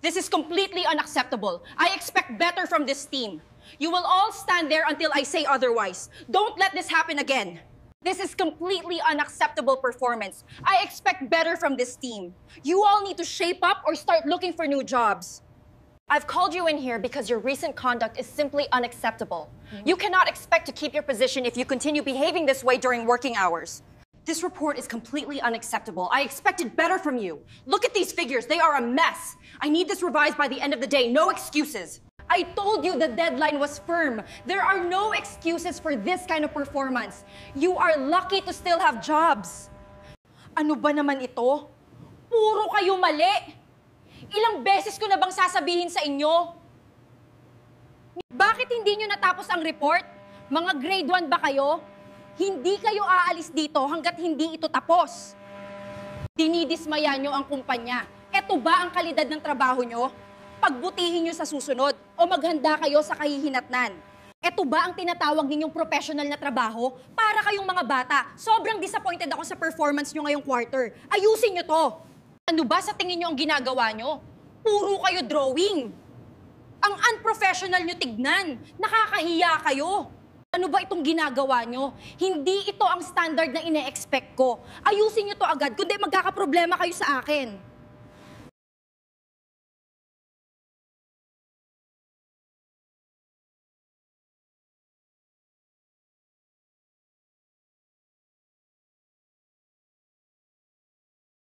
This is completely unacceptable. I expect better from this team. You will all stand there until I say otherwise. Don't let this happen again. This is completely unacceptable performance. I expect better from this team. You all need to shape up or start looking for new jobs. I've called you in here because your recent conduct is simply unacceptable. You cannot expect to keep your position if you continue behaving this way during working hours. This report is completely unacceptable. I expected better from you. Look at these figures. They are a mess. I need this revised by the end of the day. No excuses. I told you the deadline was firm. There are no excuses for this kind of performance. You are lucky to still have jobs. Ano ba naman ito? Puro kayo mali. Ilang beses ko na bang sasabihin sa inyo? Bakit hindi nyo natapos ang report? Mga grade 1 ba kayo? Hindi kayo aalis dito hanggat hindi ito tapos. Dinidismaya nyo ang kumpanya. Eto ba ang kalidad ng trabaho nyo? Pagbutihin nyo sa susunod o maghanda kayo sa kahihinatnan. Eto ba ang tinatawag ninyong professional na trabaho? Para kayong mga bata, sobrang disappointed ako sa performance nyo ngayong quarter. Ayusin nyo to. Ano ba sa tingin nyo ang ginagawa nyo? Puro kayo drawing. Ang unprofessional nyo tignan. Nakakahiya kayo. Ano ba itong ginagawa nyo? Hindi ito ang standard na ine-expect ko. Ayusin nyo to agad, kundi magkakaproblema kayo sa akin.